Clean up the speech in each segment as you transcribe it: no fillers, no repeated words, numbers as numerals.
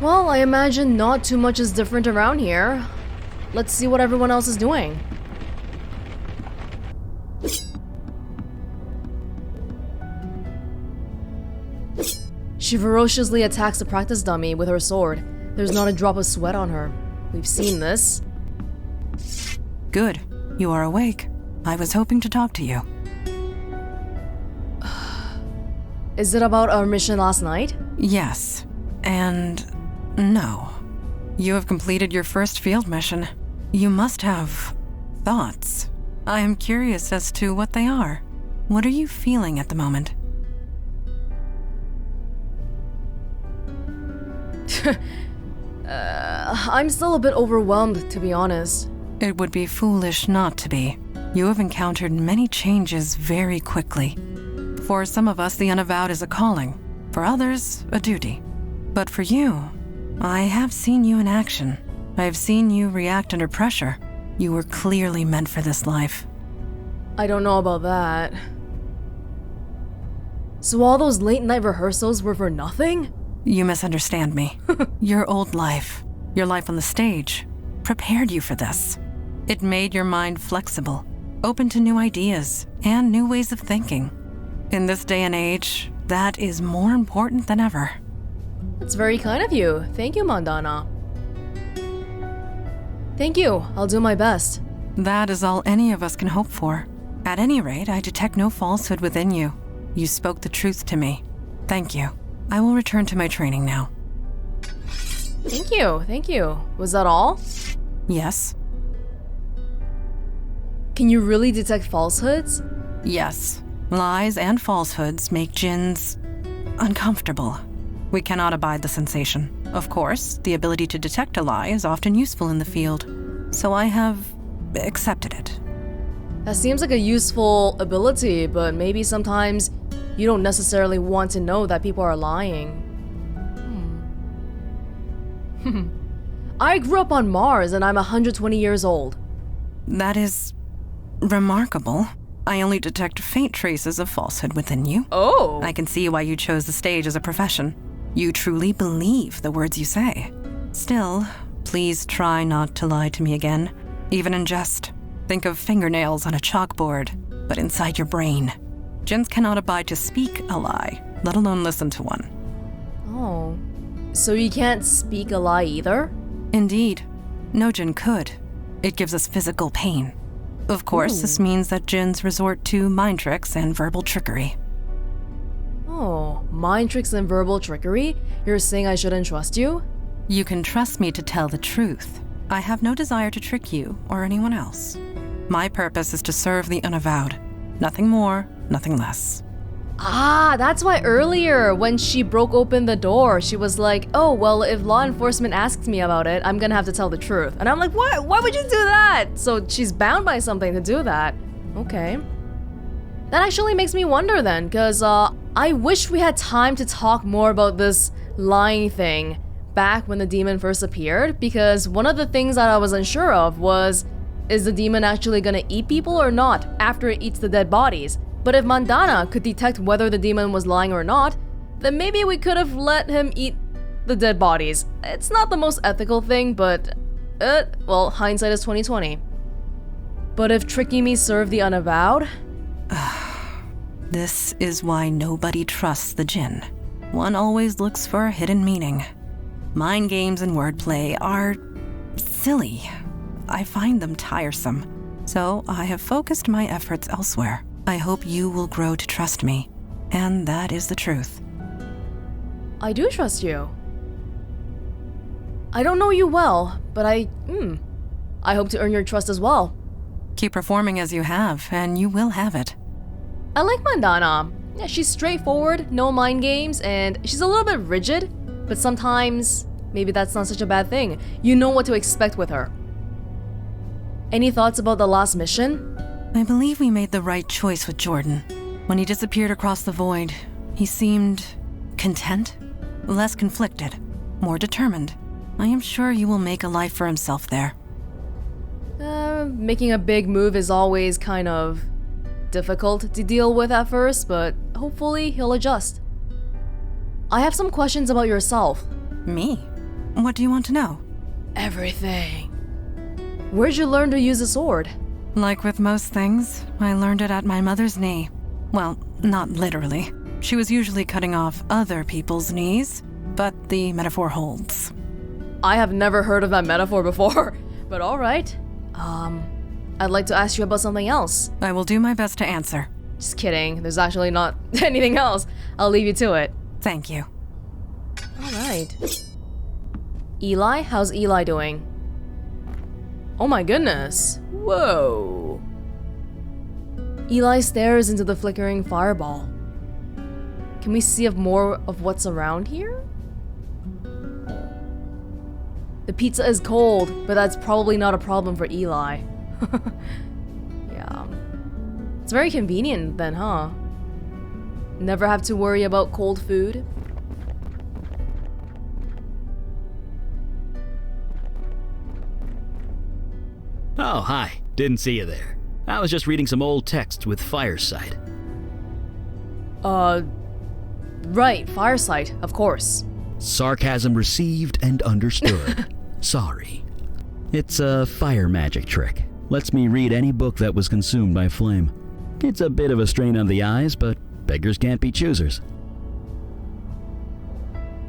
Well, I imagine not too much is different around here. Let's see what everyone else is doing. She ferociously attacks the practice dummy with her sword. There's not a drop of sweat on her. We've seen this. Good. You are awake. I was hoping to talk to you. Is it about our mission last night? Yes. And no. You have completed your first field mission. You must have thoughts. I am curious as to what they are. What are you feeling at the moment? I'm still a bit overwhelmed, to be honest. It would be foolish not to be. You have encountered many changes very quickly. For some of us, the Unavowed is a calling. For others, a duty. But for you, I have seen you in action. I have seen you react under pressure. You were clearly meant for this life. I don't know about that. So all those late-night rehearsals were for nothing? You misunderstand me. Your old life, your life on the stage, prepared you for this. It made your mind flexible, open to new ideas and new ways of thinking. In this day and age, that is more important than ever. That's very kind of you. Thank you, Mandana. Thank you. I'll do my best. That is all any of us can hope for. At any rate, I detect no falsehood within you. You spoke the truth to me. Thank you. I will return to my training now. Thank you. Thank you. Was that all? Yes. Can you really detect falsehoods? Yes. Lies and falsehoods make djinns uncomfortable. We cannot abide the sensation. Of course, the ability to detect a lie is often useful in the field, so I have accepted it. That seems like a useful ability, but maybe sometimes you don't necessarily want to know that people are lying. I grew up on Mars and I'm 120 years old. That is remarkable. I only detect faint traces of falsehood within you. Oh! I can see why you chose the stage as a profession. You truly believe the words you say. Still, please try not to lie to me again, even in jest. Think of fingernails on a chalkboard, but inside your brain. Djinns cannot abide to speak a lie, let alone listen to one. Oh. So you can't speak a lie either? Indeed. No djinn could. It gives us physical pain. Of course, this means that djinns resort to mind tricks and verbal trickery. Oh, mind tricks and verbal trickery? You're saying I shouldn't trust you? You can trust me to tell the truth. I have no desire to trick you or anyone else. My purpose is to serve the Unavowed. Nothing more, nothing less. Ah, that's why earlier, when she broke open the door, she was like, oh, well, if law enforcement asks me about it, I'm gonna have to tell the truth. And I'm like, what? Why would you do that? So she's bound by something to do that. Okay. That actually makes me wonder then, because I wish we had time to talk more about this lying thing back when the demon first appeared, because one of the things that I was unsure of was, is the demon actually gonna eat people or not after it eats the dead bodies? But if Mandana could detect whether the demon was lying or not, then maybe we could have let him eat the dead bodies. It's not the most ethical thing, but well, hindsight is 20/20. But if tricking me served the Unavowed? This is why nobody trusts the djinn. One always looks for a hidden meaning. Mind games and wordplay are silly. I find them tiresome, so I have focused my efforts elsewhere. I hope you will grow to trust me, and that is the truth. I do trust you. I don't know you well, but I hope to earn your trust as well. Keep performing as you have, and you will have it. I like Mandana. Yeah, she's straightforward, no mind games, and she's a little bit rigid, but sometimes maybe that's not such a bad thing. You know what to expect with her. Any thoughts about the last mission? I believe we made the right choice with Jordan. When he disappeared across the void, he seemed content, less conflicted, more determined. I am sure you will make a life for himself there. Making a big move is always kind of difficult to deal with at first, but hopefully he'll adjust. I have some questions about yourself. Me? What do you want to know? Everything. Where'd you learn to use a sword? Like with most things, I learned it at my mother's knee. Well, not literally. She was usually cutting off other people's knees, but the metaphor holds. I have never heard of that metaphor before, but alright. I'd like to ask you about something else. I will do my best to answer. Just kidding, there's actually not anything else. I'll leave you to it. Thank you. Alright. Eli? How's Eli doing? Oh my goodness. Whoa. Eli stares into the flickering fireball. Can we see more of what's around here? The pizza is cold, but that's probably not a problem for Eli. Yeah. It's very convenient then, huh? Never have to worry about cold food. Oh, hi. Didn't see you there. I was just reading some old texts with Fireside. Right, Fireside, of course. Sarcasm received and understood. Sorry. It's a fire magic trick. Lets me read any book that was consumed by flame. It's a bit of a strain on the eyes, but beggars can't be choosers.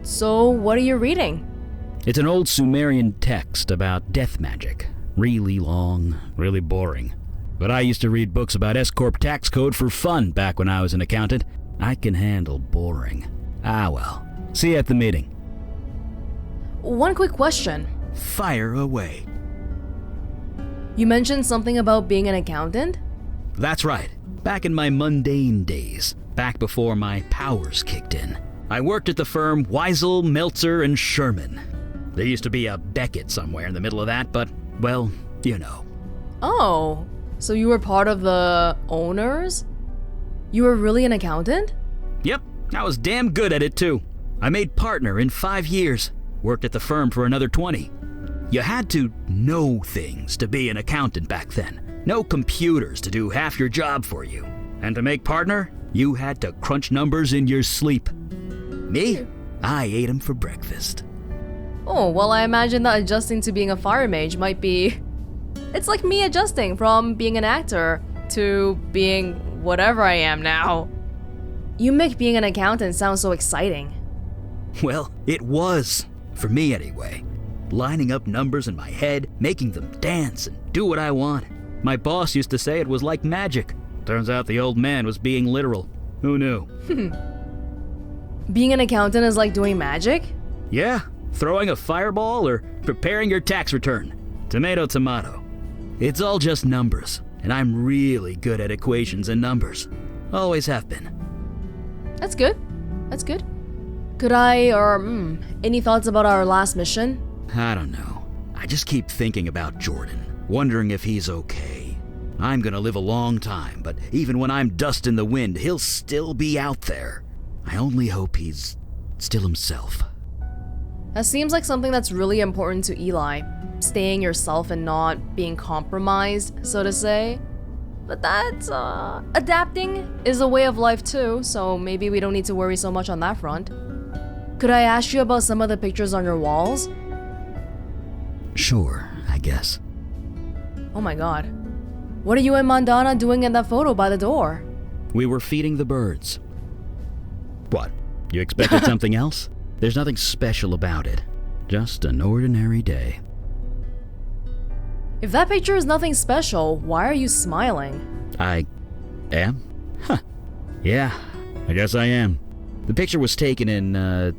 So, what are you reading? It's an old Sumerian text about death magic. Really long, really boring. But I used to read books about S-Corp tax code for fun back when I was an accountant. I can handle boring. Ah well. See you at the meeting. One quick question. Fire away. You mentioned something about being an accountant? That's right. Back in my mundane days. Back before my powers kicked in. I worked at the firm Weisel, Meltzer, and Sherman. There used to be a Beckett somewhere in the middle of that, but, well, you know. Oh, so you were part of the owners? You were really an accountant? Yep, I was damn good at it too. I made partner in 5 years. Worked at the firm for another 20. You had to know things to be an accountant back then. No computers to do half your job for you. And to make partner, you had to crunch numbers in your sleep. Me? I ate them for breakfast. Oh, well, I imagine that adjusting to being a fire mage might be... It's like me adjusting from being an actor to being whatever I am now. You make being an accountant sound so exciting. Well, it was. For me anyway. Lining up numbers in my head, making them dance and do what I want. My boss used to say it was like magic. Turns out the old man was being literal. Who knew? Being an accountant is like doing magic? Yeah, throwing a fireball or preparing your tax return. Tomato, tomato. It's all just numbers, and I'm really good at equations and numbers. Always have been. That's good. That's good. Could I, any thoughts about our last mission? I don't know. I just keep thinking about Jordan, wondering if he's okay. I'm gonna live a long time, but even when I'm dust in the wind, he'll still be out there. I only hope he's still himself. That seems like something that's really important to Eli. Staying yourself and not being compromised, so to say. But that's, adapting is a way of life too, so maybe we don't need to worry so much on that front. Could I ask you about some of the pictures on your walls? Sure, I guess. Oh my god. What are you and Mandana doing in that photo by the door? We were feeding the birds. What? You expected something else? There's nothing special about it. Just an ordinary day. If that picture is nothing special, why are you smiling? I am? Huh. Yeah, I guess I am. The picture was taken in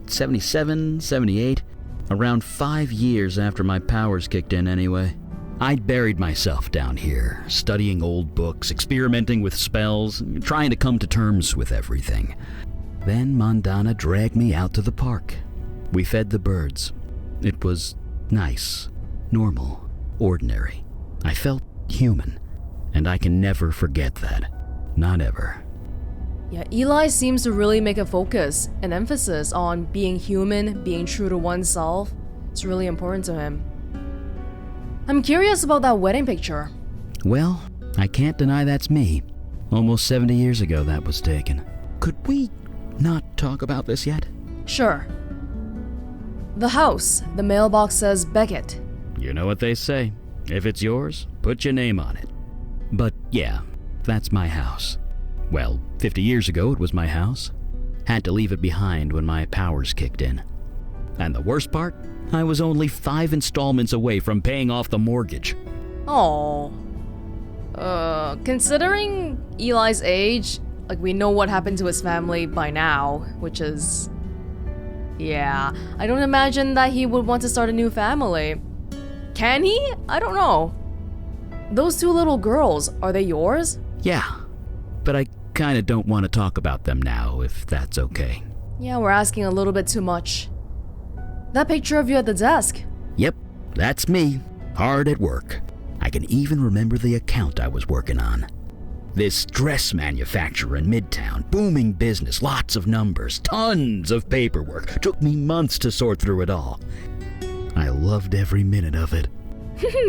77, 78, around 5 years after my powers kicked in anyway. I'd buried myself down here, studying old books, experimenting with spells, trying to come to terms with everything. Then Mandana dragged me out to the park. We fed the birds. It was nice, normal, ordinary. I felt human, and I can never forget that. Not ever. Yeah, Eli seems to really make a focus, an emphasis on being human, being true to oneself. It's really important to him. I'm curious about that wedding picture. Well, I can't deny that's me. Almost 70 years ago that was taken. Could we not talk about this yet? Sure. The house. The mailbox says Beckett. You know what they say. If it's yours, put your name on it. But yeah, that's my house. Well, 50 years ago it was my house. Had to leave it behind when my powers kicked in. And the worst part? I was only 5 installments away from paying off the mortgage. Oh. Considering Eli's age, like, we know what happened to his family by now, which is... Yeah, I don't imagine that he would want to start a new family. Can he? I don't know. Those 2 little girls, are they yours? Yeah, but I kinda don't want to talk about them now, if that's okay. Yeah, we're asking a little bit too much. That picture of you at the desk. Yep, that's me, hard at work. I can even remember the account I was working on. This dress manufacturer in Midtown, booming business, lots of numbers, tons of paperwork. Took me months to sort through it all. I loved every minute of it.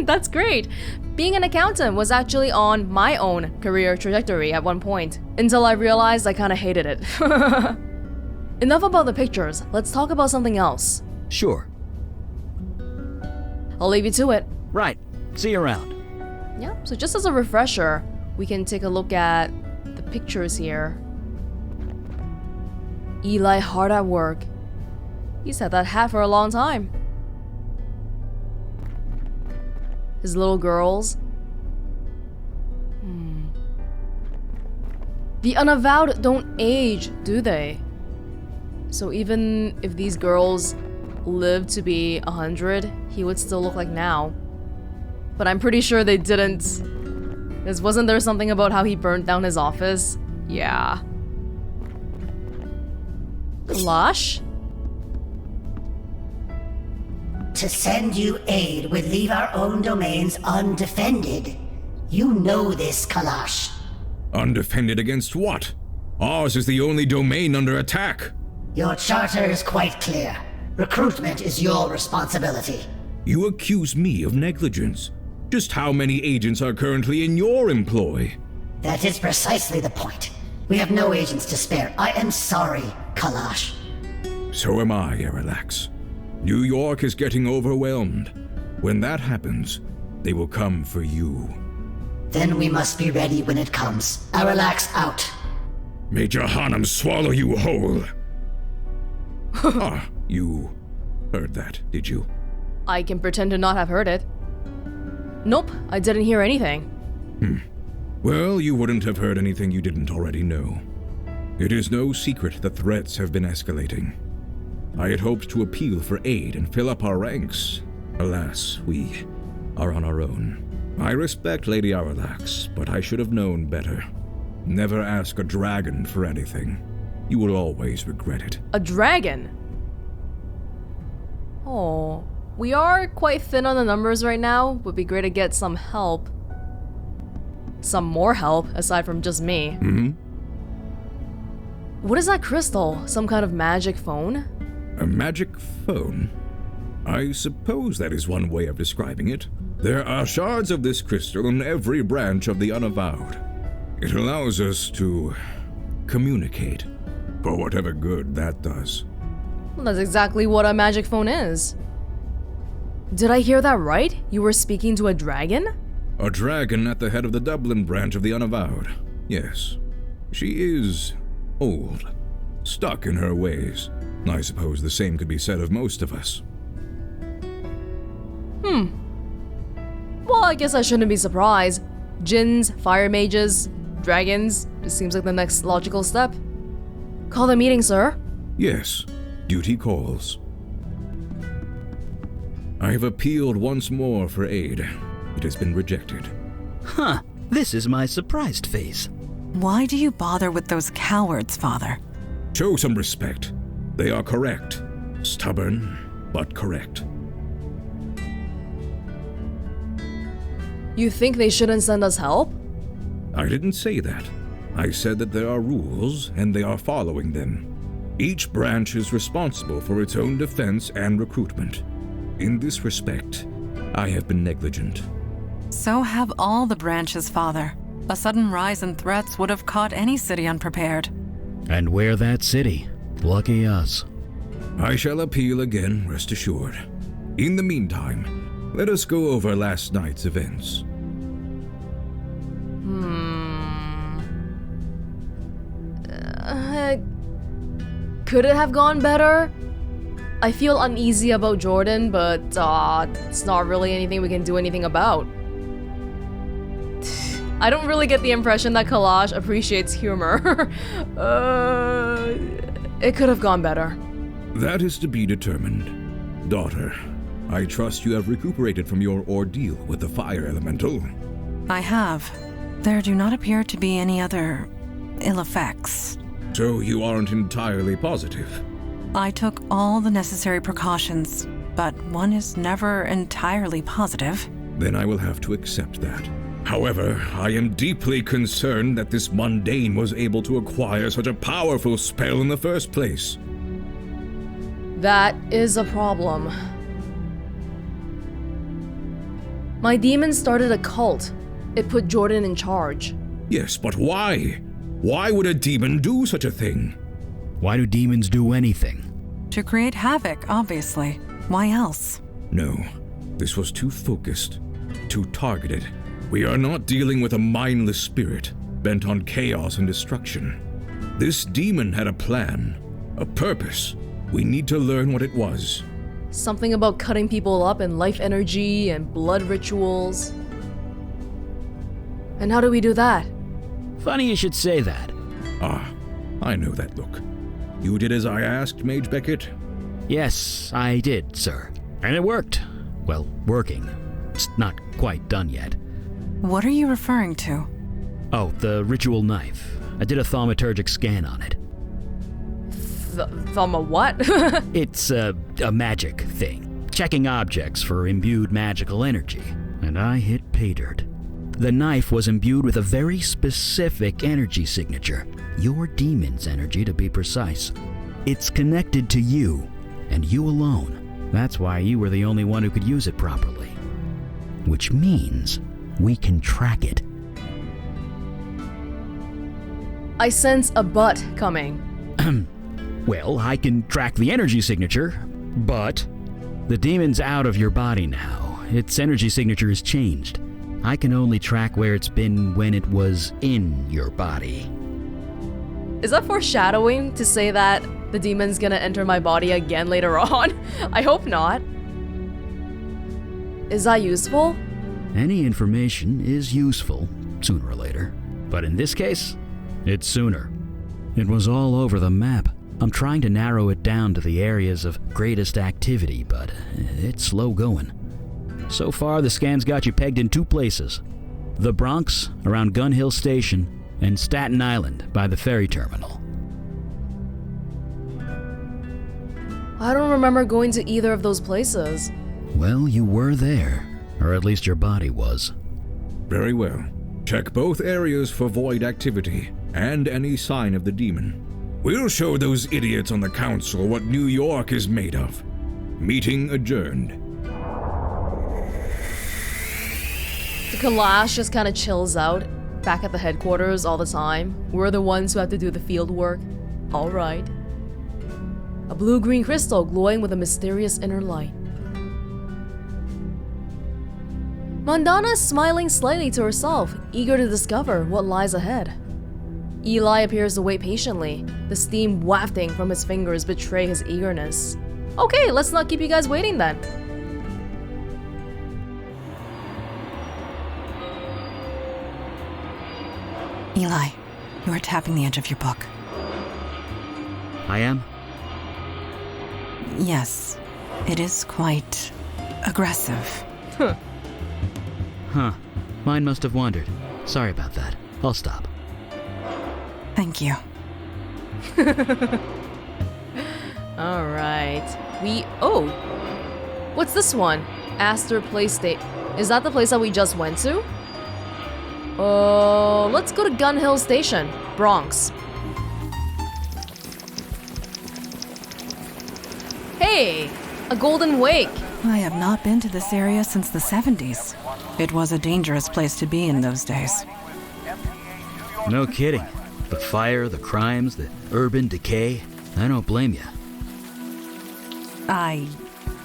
That's great. Being an accountant was actually on my own career trajectory at one point, until I realized I kind of hated it. Enough about the pictures, let's talk about something else. Sure. I'll leave you to it. Right, see you around. Yeah, so just as a refresher, we can take a look at the pictures here. Eli hard at work. He's had that hat for a long time. His little girls. The Unavowed don't age, do they? So even if these girls lived to be 100, he would still look like now. But I'm pretty sure they didn't. Because wasn't there something about how he burned down his office? Yeah. Kalash? To send you aid would leave our own domains undefended. You know this, Kalash. Undefended against what? Ours is the only domain under attack. Your charter is quite clear. Recruitment is your responsibility. You accuse me of negligence. Just how many agents are currently in your employ? That is precisely the point. We have no agents to spare. I am sorry, Kalash. So am I, Aralax. New York is getting overwhelmed. When that happens, they will come for you. Then we must be ready when it comes. Aralax out. May Jahannam swallow you whole. You heard that, did you? I can pretend to not have heard it. Nope, I didn't hear anything. Well, you wouldn't have heard anything you didn't already know. It is no secret that threats have been escalating. I had hoped to appeal for aid and fill up our ranks. Alas, we are on our own. I respect Lady Aralax, but I should have known better. Never ask a dragon for anything. You will always regret it. A dragon? Oh, we are quite thin on the numbers right now. Would be great to get some help. Some more help, aside from just me. What is that crystal? Some kind of magic phone? A magic phone? I suppose that is one way of describing it. There are shards of this crystal in every branch of the Unavowed. It allows us to communicate, for whatever good that does. Well, that's exactly what a magic phone is. Did I hear that right? You were speaking to a dragon? A dragon at the head of the Dublin branch of the Unavowed. Yes. She is old, stuck in her ways. I suppose the same could be said of most of us. Well, I guess I shouldn't be surprised. Djinns, fire mages, dragons. It seems like the next logical step. Call the meeting, sir. Yes, duty calls. I have appealed once more for aid. It has been rejected. Huh, this is my surprised face. Why do you bother with those cowards, Father? Show some respect. They are correct. Stubborn, but correct. You think they shouldn't send us help? I didn't say that. I said that there are rules, and they are following them. Each branch is responsible for its own defense and recruitment. In this respect, I have been negligent. So have all the branches, Father. A sudden rise in threats would have caught any city unprepared. And we're that city. Lucky us. I shall appeal again, rest assured. In the meantime, let us go over last night's events. Could it have gone better? I feel uneasy about Jordan, but it's not really anything we can do anything about. I don't really get the impression that Kalash appreciates humor. It could have gone better. That is to be determined. Daughter, I trust you have recuperated from your ordeal with the fire elemental. I have. There do not appear to be any other ill effects. So you aren't entirely positive? I took all the necessary precautions, but one is never entirely positive. Then I will have to accept that. However, I am deeply concerned that this mundane was able to acquire such a powerful spell in the first place. That is a problem. My demon started a cult. It put Jordan in charge. Yes, but why? Why would a demon do such a thing? Why do demons do anything? To create havoc, obviously. Why else? No, this was too focused, too targeted. We are not dealing with a mindless spirit, bent on chaos and destruction. This demon had a plan, a purpose. We need to learn what it was. Something about cutting people up in life energy and blood rituals. And how do we do that? Funny you should say that. Ah, I know that look. You did as I asked, Mage Beckett? Yes, I did, sir. And it worked. Well, working. It's not quite done yet. What are you referring to? Oh, the ritual knife. I did a thaumaturgic scan on it. Thumb a what? It's a magic thing. Checking objects for imbued magical energy. And I hit pay dirt. The knife was imbued with a very specific energy signature. Your demon's energy, to be precise. It's connected to you, and you alone. That's why you were the only one who could use it properly. Which means we can track it. I sense a but coming. Well, I can track the energy signature, but the demon's out of your body now. Its energy signature is changed. I can only track where it's been when it was in your body. Is that foreshadowing to say that the demon's gonna enter my body again later on? I hope not. Is that useful? Any information is useful, sooner or later. But in this case, it's sooner. It was all over the map. I'm trying to narrow it down to the areas of greatest activity, but it's slow going. So far, the scan's got you pegged in two places. The Bronx, around Gun Hill Station, and Staten Island, by the ferry terminal. I don't remember going to either of those places. Well, you were there. Or at least your body was. Very well. Check both areas for void activity and any sign of the demon. We'll show those idiots on the council what New York is made of. Meeting adjourned. The Kalash just kind of chills out, back at the headquarters all the time. We're the ones who have to do the field work. Alright. A blue-green crystal glowing with a mysterious inner light. Mandana is smiling slightly to herself, eager to discover what lies ahead. Eli appears to wait patiently. The steam wafting from his fingers betray his eagerness. Okay, let's not keep you guys waiting then. Eli, you are tapping the edge of your book. I am? Yes, it is quite aggressive. Huh. Mine must have wandered. Sorry about that. I'll stop. Thank you. Alright. Oh! What's this one? Astor Playstate. Is that the place that we just went to? Let's go to Gun Hill Station, Bronx. Hey! A golden wake! I have not been to this area since the 70s. It was a dangerous place to be in those days. No kidding. The fire, the crimes, the urban decay. I don't blame you. I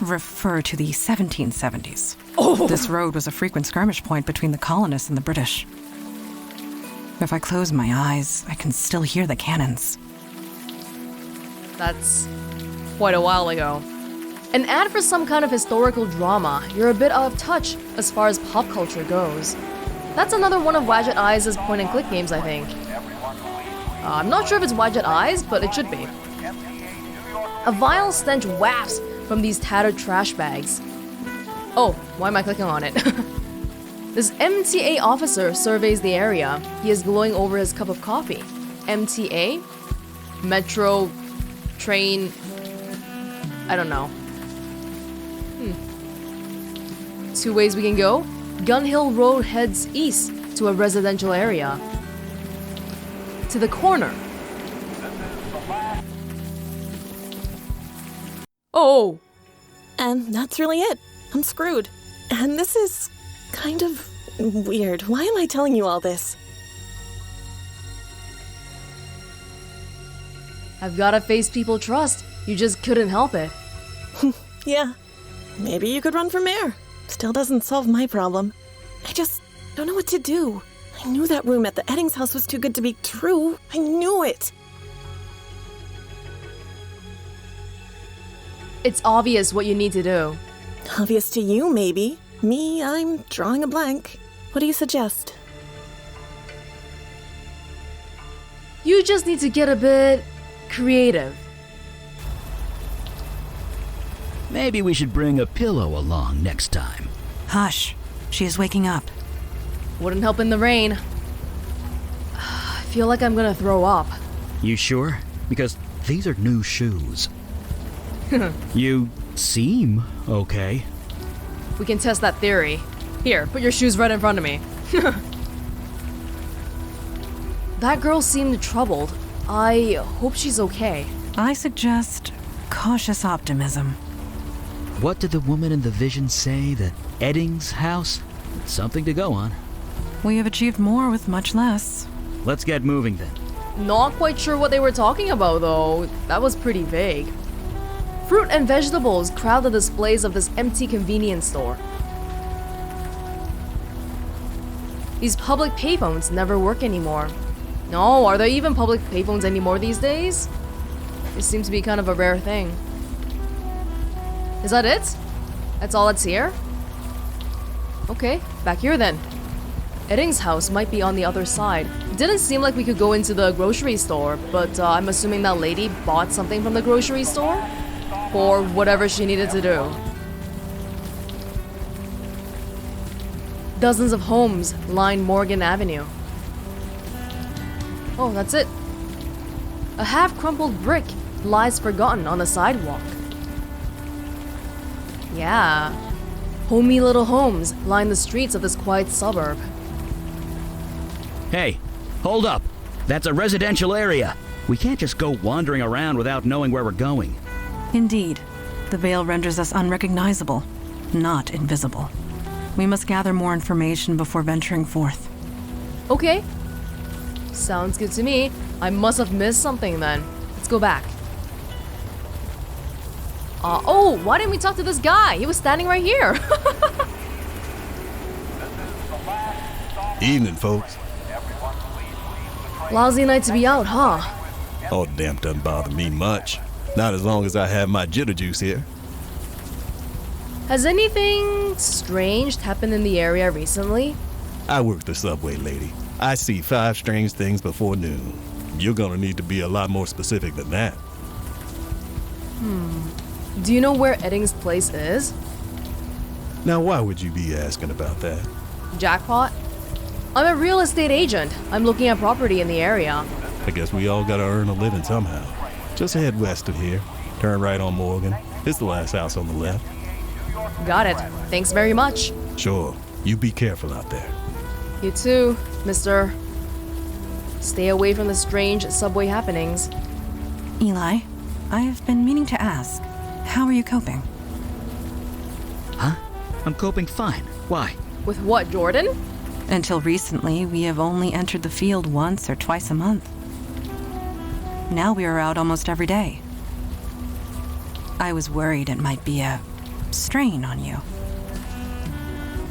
refer to the 1770s. This road was a frequent skirmish point between the colonists and the British. If I close my eyes, I can still hear the cannons. That's quite a while ago. An ad for some kind of historical drama. You're a bit out of touch as far as pop culture goes. That's another one of Wadjet Eyes' point-and-click games, I think. I'm not sure if it's Wadjet Eyes, but it should be. A vile stench wafts from these tattered trash bags. Oh, why am I clicking on it? This MTA officer surveys the area. He is glowing over his cup of coffee. MTA? Metro... Train... I don't know. Two ways we can go. Gun Hill Road heads east to a residential area. To the corner. Oh! And that's really it. I'm screwed. And this is kind of weird. Why am I telling you all this? I've gotta face people trust. You just couldn't help it. Yeah. Maybe you could run for mayor. Still doesn't solve my problem. I just don't know what to do. I knew that room at the Eddings house was too good to be true. I knew it. It's obvious what you need to do. Obvious to you, maybe. Me, I'm drawing a blank. What do you suggest? You just need to get a bit creative. Maybe we should bring a pillow along next time. Hush. She is waking up. Wouldn't help in the rain. I feel like I'm gonna throw up. You sure? Because these are new shoes. You seem okay. We can test that theory. Here, put your shoes right in front of me. That girl seemed troubled. I hope she's okay. I suggest cautious optimism. What did the woman in the vision say? The Eddings house? Something to go on. We have achieved more with much less. Let's get moving then. Not quite sure what they were talking about though. That was pretty vague. Fruit and vegetables crowd the displays of this empty convenience store. These public payphones never work anymore. No, are there even public payphones anymore these days? It seems to be kind of a rare thing. Is that it? That's all that's here? Okay, back here then. Eddings' house might be on the other side. It didn't seem like we could go into the grocery store, but I'm assuming that lady bought something from the grocery store? For whatever she needed to do. Dozens of homes line Morgan Avenue. Oh, that's it. A half-crumpled brick lies forgotten on the sidewalk. Yeah. Homey little homes line the streets of this quiet suburb. Hey, hold up. That's a residential area. We can't just go wandering around without knowing where we're going. Indeed, the veil renders us unrecognizable, not invisible. We must gather more information before venturing forth. Okay. Sounds good to me. I must have missed something then. Let's go back. Oh, why didn't we talk to this guy? He was standing right here. Evening, folks. Lousy night to be out, huh? Oh, damn, doesn't bother me much. Not as long as I have my jitter juice here. Has anything strange happened in the area recently? I work the subway, lady. I see 5 strange things before noon. You're gonna need to be a lot more specific than that. Do you know where Eddings' place is? Now, why would you be asking about that? Jackpot? I'm a real estate agent. I'm looking at property in the area. I guess we all gotta earn a living somehow. Just head west of here. Turn right on Morgan. It's the last house on the left. Got it. Thanks very much. Sure. You be careful out there. You too, mister. Stay away from the strange subway happenings. Eli, I have been meaning to ask, how are you coping? Huh? I'm coping fine. Why? With what, Jordan? Until recently, we have only entered the field once or twice a month. Now we are out almost every day. I was worried it might be a strain on you.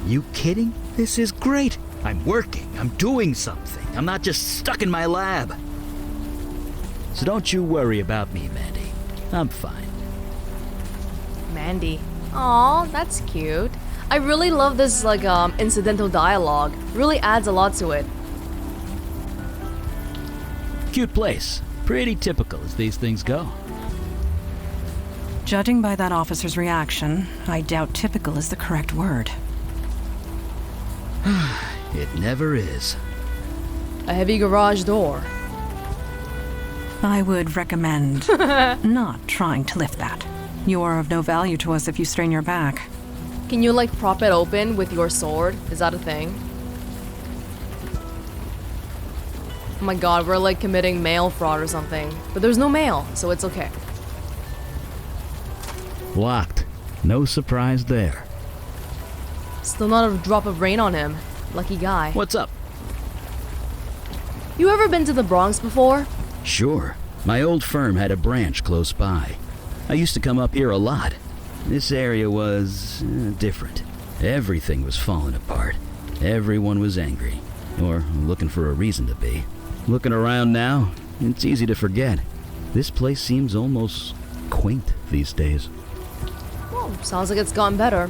You kidding? This is great. I'm working. I'm doing something. I'm not just stuck in my lab. So don't you worry about me, Mandy. I'm fine. Mandy. Aw, that's cute. I really love this incidental dialogue. Really adds a lot to it. Cute place. Pretty typical as these things go. Judging by that officer's reaction, I doubt typical is the correct word. It never is. A heavy garage door. I would recommend not trying to lift that. You are of no value to us if you strain your back. Can you prop it open with your sword? Is that a thing? Oh my god, we're committing mail fraud or something. But there's no mail, so it's okay. Locked. No surprise there. Still not a drop of rain on him. Lucky guy. What's up? You ever been to the Bronx before? Sure. My old firm had a branch close by. I used to come up here a lot. This area was different. Everything was falling apart. Everyone was angry. Or looking for a reason to be. Looking around now, it's easy to forget. This place seems almost quaint these days. Oh, sounds like it's gotten better.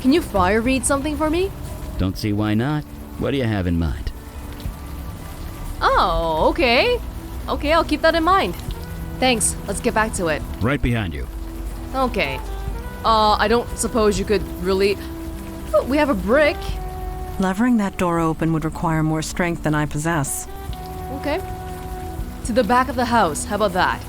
Can you fire read something for me? Don't see why not. What do you have in mind? Oh, okay. Okay, I'll keep that in mind. Thanks, let's get back to it. Right behind you. Okay. I don't suppose you could really... Oh, we have a brick. Levering that door open would require more strength than I possess. Okay. To the back of the house, how about that?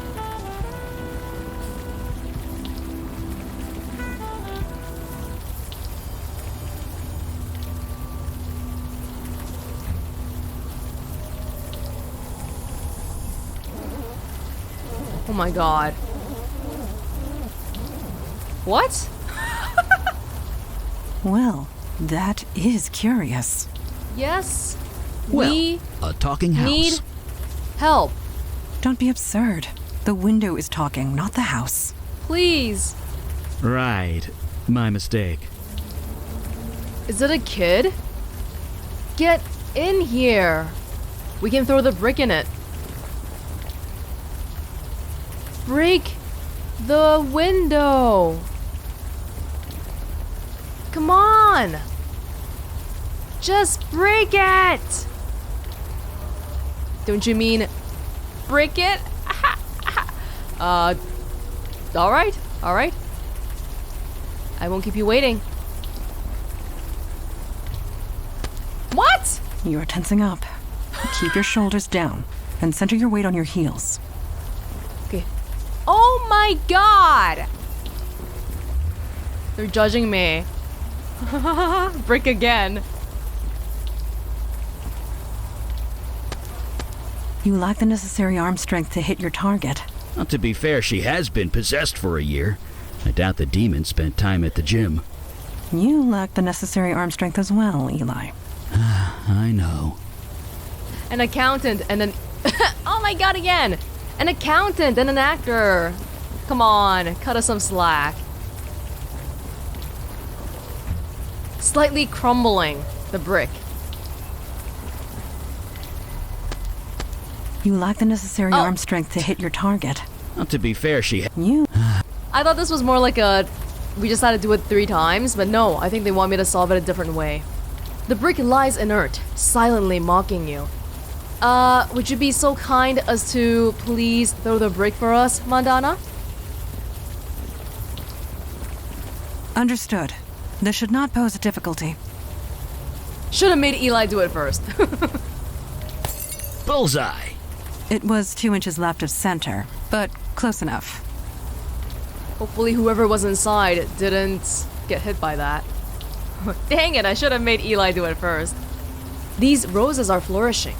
Oh my god. What? Well, that is curious. Yes, Well, we a talking house. need help. Don't be absurd. The window is talking, not the house. Please. Right. My mistake. Is it a kid? Get in here. We can throw the brick in it. Break the window. Come on. Just break it. Don't you mean break it? All right. All right. I won't keep you waiting. What? You are tensing up. Keep your shoulders down and center your weight on your heels. Okay. Oh my god! They're judging me. Brick again. You lack the necessary arm strength to hit your target. Well, to be fair, she has been possessed for a year. I doubt the demon spent time at the gym. You lack the necessary arm strength as well, Eli. I know. An accountant and an... oh my god, again! An accountant and an actor. Come on, cut us some slack. Slightly crumbling the brick. You lack the necessary arm strength to hit your target. Well, to be fair, she... You... I thought this was more like a... we just had to do it 3 times, but no, I think they want me to solve it a different way. The brick lies inert, silently mocking you. Would you be so kind as to please throw the brick for us, Mandana? Understood. This should not pose a difficulty. Should have made Eli do it first. Bullseye! It was 2 inches left of center, but close enough. Hopefully whoever was inside didn't get hit by that. Dang it, I should have made Eli do it first. These roses are flourishing.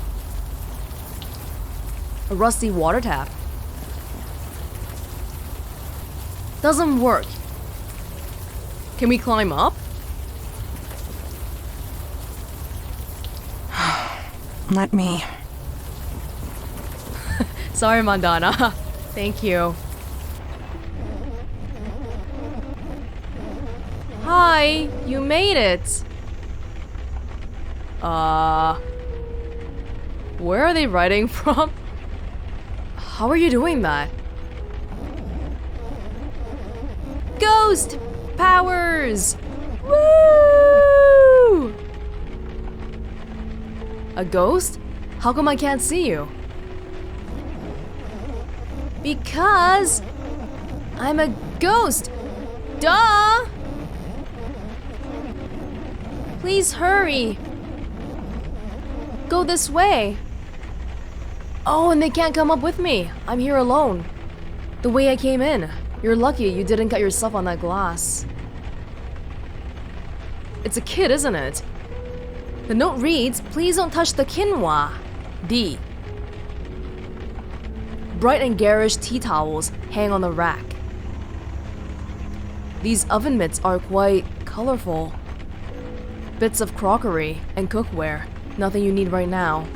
A rusty water tap. Doesn't work. Can we climb up? Let me... Sorry, Mandana. Thank you. Hi, you made it. Where are they writing from? How are you doing that? Ghost powers! Woo! A ghost? How come I can't see you? Because I'm a ghost. Duh! Please hurry. Go this way. Oh, and they can't come up with me. I'm here alone. The way I came in. You're lucky you didn't cut yourself on that glass. It's a kid, isn't it? The note reads, please don't touch the quinoa. D. Bright and garish tea towels hang on the rack. These oven mitts are quite colorful. Bits of crockery and cookware. Nothing you need right now.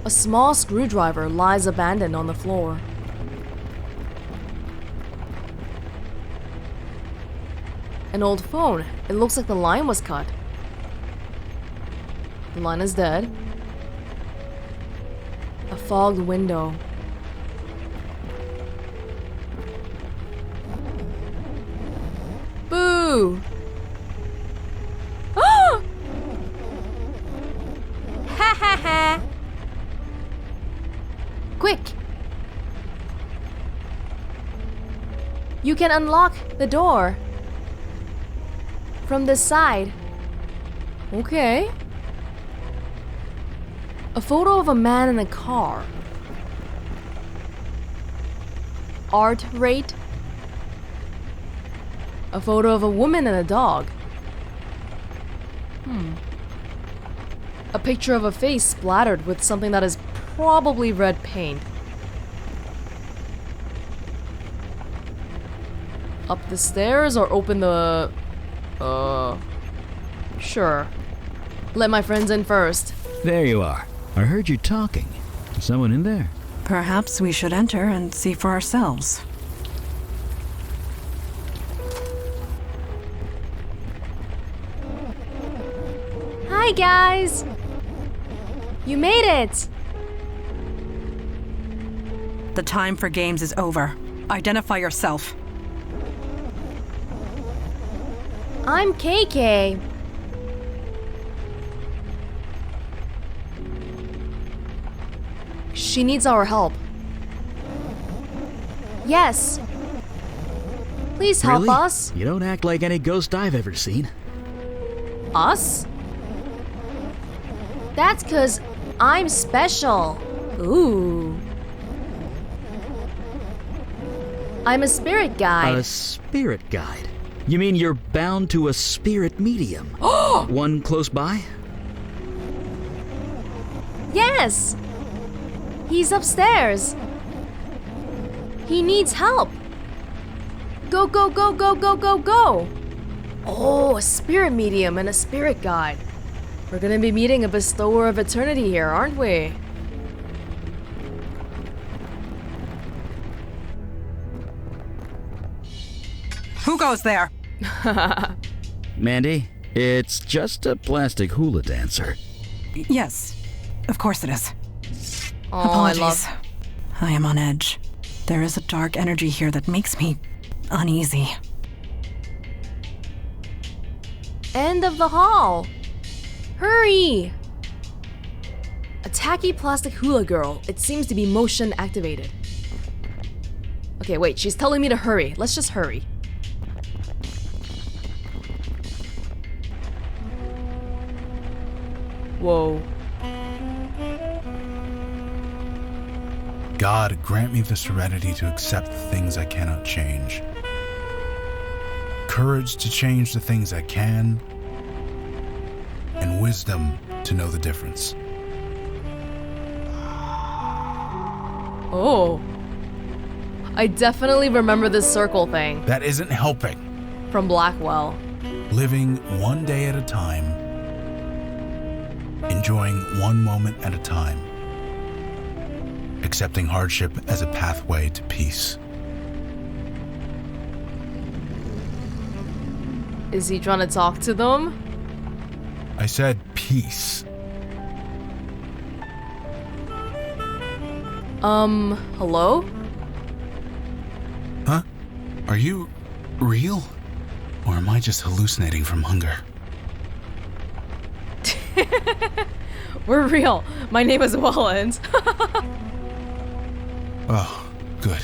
A small screwdriver lies abandoned on the floor. An old phone. It looks like the line was cut. The line is dead. A fogged window. Boo! Ah! Ha ha ha! Quick! You can unlock the door from this side. Okay. A photo of a man in a car. Art rate. A photo of a woman and a dog. A picture of a face splattered with something that is probably red paint. Up the stairs or open the... Sure. Let my friends in first. There you are. I heard you talking. Is someone in there? Perhaps we should enter and see for ourselves. Hi, guys! You made it! The time for games is over. Identify yourself. I'm KK. She needs our help. Yes. Please help Really? us. You don't act like any ghost I've ever seen. Us? That's 'cause I'm special. Ooh. I'm a spirit guide. A spirit guide? You mean you're bound to a spirit medium? One close by? Yes! He's upstairs. He needs help. Go, go, go, go, go, go, go! Oh, a spirit medium and a spirit guide. We're gonna be meeting a bestower of eternity here, aren't we? Who goes there? Mandy, it's just a plastic hula dancer. Yes, of course it is. Oh, Apologies. I am on edge. There is a dark energy here that makes me uneasy. End of the hall. Hurry! A tacky plastic hula girl. It seems to be motion activated. Okay, wait, she's telling me to hurry. Let's just hurry. Whoa. God, grant me the serenity to accept the things I cannot change. Courage to change the things I can, and wisdom to know the difference. Oh. I definitely remember this circle thing That isn't helping. from Blackwell. Living one day at a time, enjoying one moment at a time, accepting hardship as a pathway to peace. Is he trying to talk to them? I said peace. Hello? Huh? Are you real? Or am I just hallucinating from hunger? We're real. My name is Welonz. Oh, good.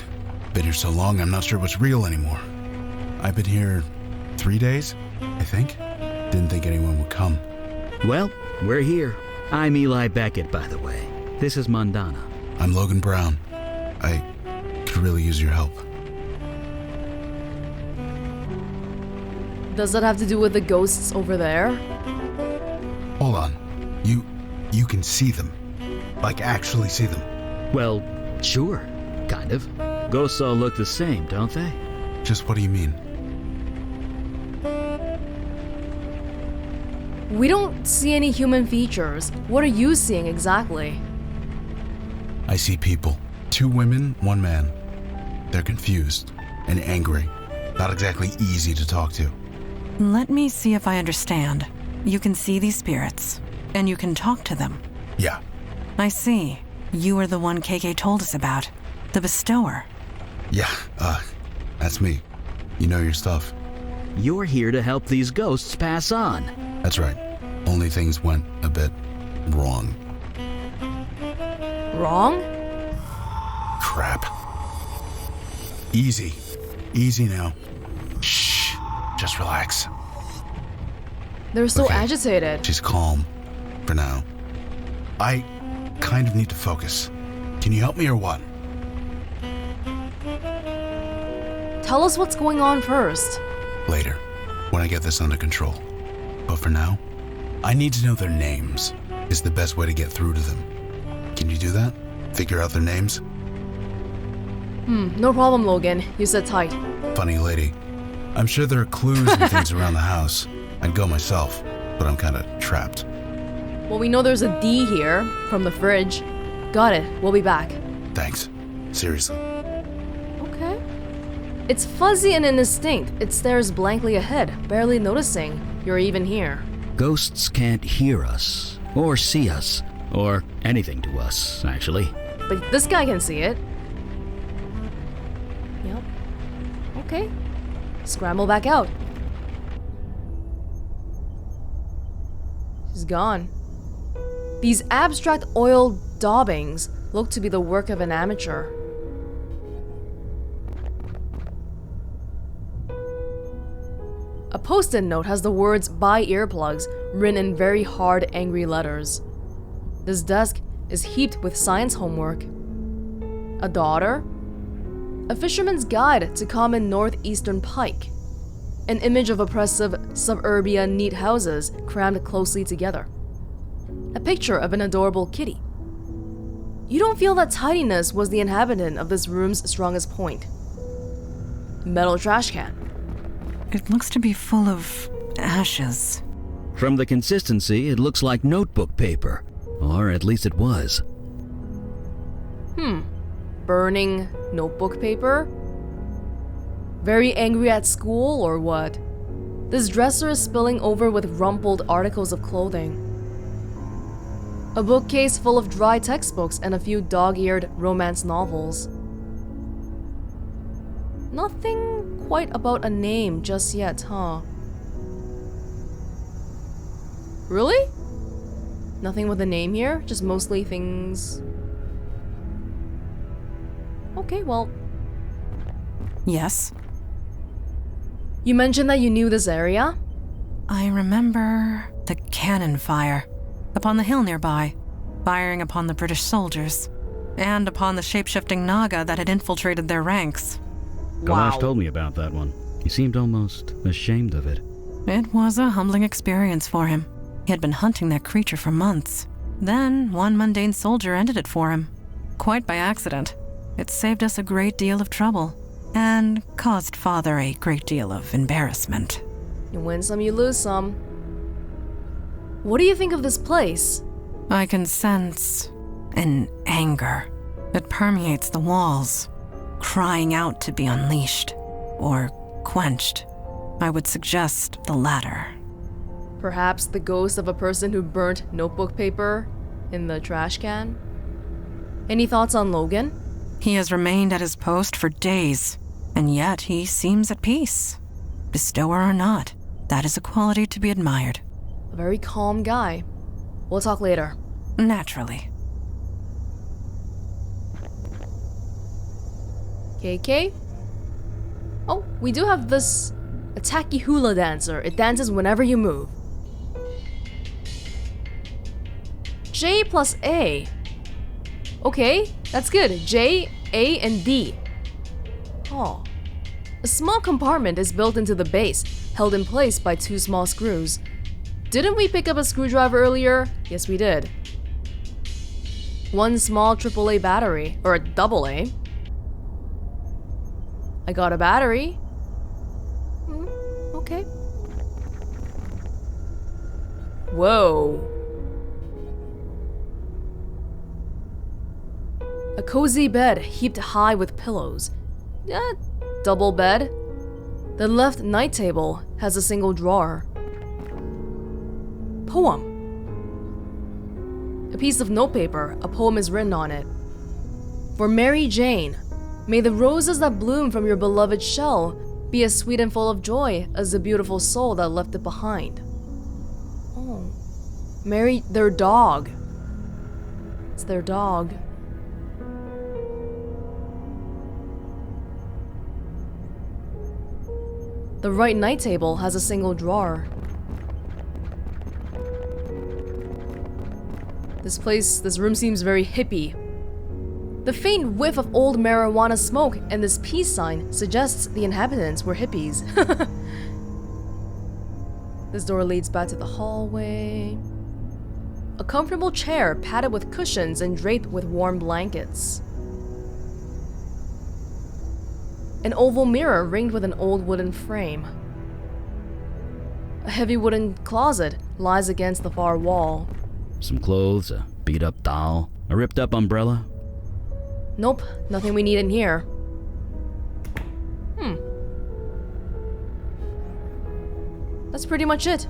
Been here so long, I'm not sure what's real anymore. I've been here 3 days, I think. Didn't think anyone would come. Well, we're here. I'm Eli Beckett, by the way. This is Mundana. I'm Logan Brown. I could really use your help. Does that have to do with the ghosts over there? Hold on. You can see them. Like, actually see them. Well, sure. Kind of. Ghosts all look the same, don't they? Just what do you mean? We don't see any human features. What are you seeing exactly? I see people. 2 women, 1 man. They're confused and angry. Not exactly easy to talk to. Let me see if I understand. You can see these spirits, and you can talk to them. Yeah. I see. You are the one KK told us about. The bestower. Yeah, that's me. You know your stuff. You're here to help these ghosts pass on. That's right. Only things went a bit wrong. Wrong? Crap. Easy. Easy now. Shh. Just relax. They're so Okay. agitated. She's calm. For now. I kind of need to focus. Can you help me or what? Tell us what's going on first. Later. When I get this under control. But for now, I need to know their names. Is the best way to get through to them. Can you do that? Figure out their names? No problem, Logan. You sit tight. Funny lady. I'm sure there are clues and things around the house. I'd go myself, but I'm kinda trapped. Well, we know there's a D here from the fridge. Got it. We'll be back. Thanks. Seriously. Okay. It's fuzzy and indistinct. It stares blankly ahead, barely noticing you're even here. Ghosts can't hear us, or see us, or anything to us, actually. But this guy can see it. Yep. Okay. Scramble back out. She's gone. These abstract oil daubings look to be the work of an amateur. A post-it note has the words "buy earplugs" written in very hard, angry letters. This desk is heaped with science homework. A daughter? A fisherman's guide to common northeastern pike. An image of oppressive suburbia neat houses crammed closely together. A picture of an adorable kitty. You don't feel that tidiness was the inhabitant of this room's strongest point. Metal trash can. It looks to be full of ashes. From the consistency, it looks like notebook paper. Or at least it was. Burning notebook paper? Very angry at school or what? This dresser is spilling over with rumpled articles of clothing. A bookcase full of dry textbooks and a few dog-eared romance novels. Nothing quite about a name just yet, huh? Really? Nothing with a name here? Just mostly things... Okay, well... Yes. You mentioned that you knew this area? I remember the cannon fire upon the hill nearby, firing upon the British soldiers, and upon the shape-shifting Naga that had infiltrated their ranks. Kalash told me about that one. He seemed almost ashamed of it. It was a humbling experience for him. He had been hunting that creature for months. Then, one mundane soldier ended it for him. Quite by accident. It saved us a great deal of trouble, and caused Father a great deal of embarrassment. You win some, you lose some. What do you think of this place? I can sense an anger. It permeates the walls, crying out to be unleashed or quenched. I would suggest the latter. Perhaps the ghost of a person who burnt notebook paper in the trash can? Any thoughts on Logan? He has remained at his post for days, and yet he seems at peace. Bestower or not, that is a quality to be admired. A very calm guy. We'll talk later. Naturally. KK? Oh, we do have this attacky hula dancer. It dances whenever you move. J plus A. Okay, that's good. J, A, and D. Oh. A small compartment is built into the base, held in place by 2 small screws. Didn't we pick up a screwdriver earlier? Yes, we did. 1 small AAA battery, or a AA. I got a battery. Okay. Whoa. A cozy bed heaped high with pillows. Double bed. The left night table has a single drawer. Poem. A piece of notepaper, a poem is written on it. For Mary Jane, may the roses that bloom from your beloved shell be as sweet and full of joy as the beautiful soul that left it behind. Oh. Mary, their dog. It's their dog. The right night table has a single drawer. This room seems very hippie. The faint whiff of old marijuana smoke and this peace sign suggests the inhabitants were hippies. This door leads back to the hallway. A comfortable chair padded with cushions and draped with warm blankets. An oval mirror ringed with an old wooden frame. A heavy wooden closet lies against the far wall. Some clothes, a beat-up doll, a ripped-up umbrella. Nope, nothing we need in here. That's pretty much it.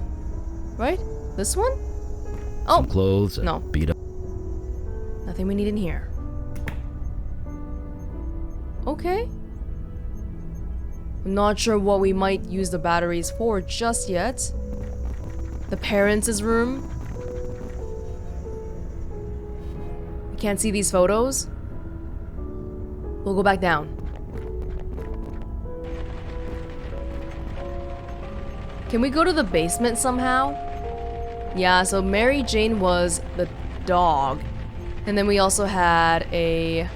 Right? This one? Oh, Some clothes, a no. beat-up. Nothing we need in here. Okay. I'm not sure what we might use the batteries for just yet. The parents' room. We can't see these photos. We'll go back down. Can we go to the basement somehow? Yeah, so Mary Jane was the dog. And then we also had a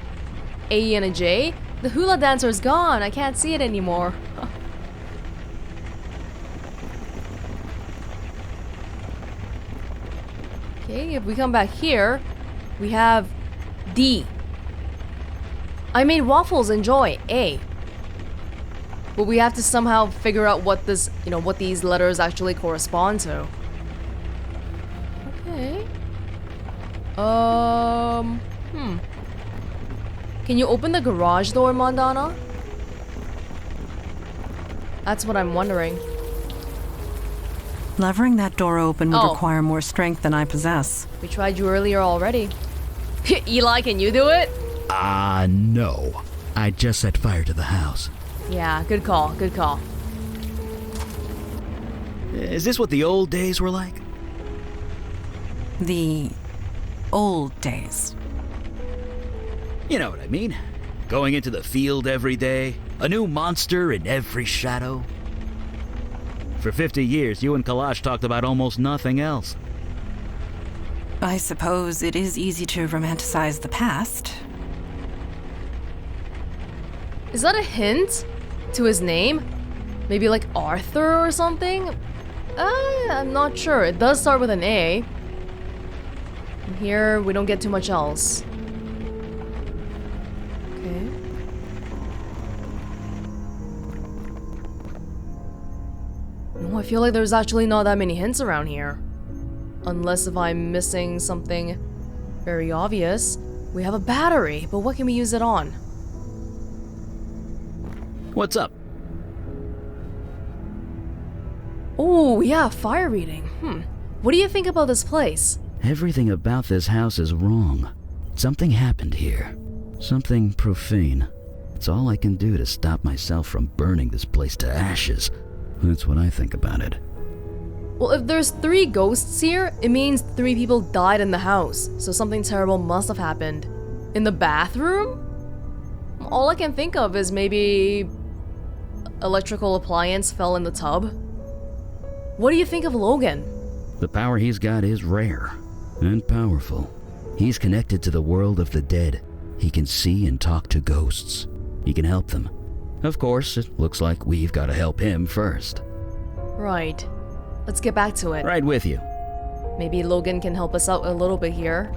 A and a J. The hula dancer is gone. I can't see it anymore. Okay, if we come back here, we have D. I made waffles, enjoy, A. But we have to somehow figure out what this, what these letters actually correspond to. Okay. Can you open the garage door, Mondana? That's what I'm wondering. Levering that door open would Oh. require more strength than I possess. We tried you earlier already. Eli, can you do it? No. I just set fire to the house. Yeah, good call, good call. Is this what the old days were like? The old days. You know what I mean. Going into the field every day, a new monster in every shadow. For 50 years, you and Kalash talked about almost nothing else. I suppose it is easy to romanticize the past. Is that a hint to his name? Maybe like Arthur or something? I'm not sure. It does start with an A. And here, we don't get too much else. Okay. No, I feel like there's actually not that many hints around here. Unless if I'm missing something very obvious. We have a battery, but what can we use it on? What's up? Oh, yeah, fire reading. What do you think about this place? Everything about this house is wrong. Something happened here. Something profane. It's all I can do to stop myself from burning this place to ashes. That's what I think about it. Well, if there's 3 ghosts here, it means 3 people died in the house, so something terrible must have happened. In the bathroom? All I can think of is maybe electrical appliance fell in the tub. What do you think of Logan? The power he's got is rare and powerful. He's connected to the world of the dead. He can see and talk to ghosts. He can help them. Of course, it looks like we've got to help him first. Right. Let's get back to it. Right with you. Maybe Logan can help us out a little bit here.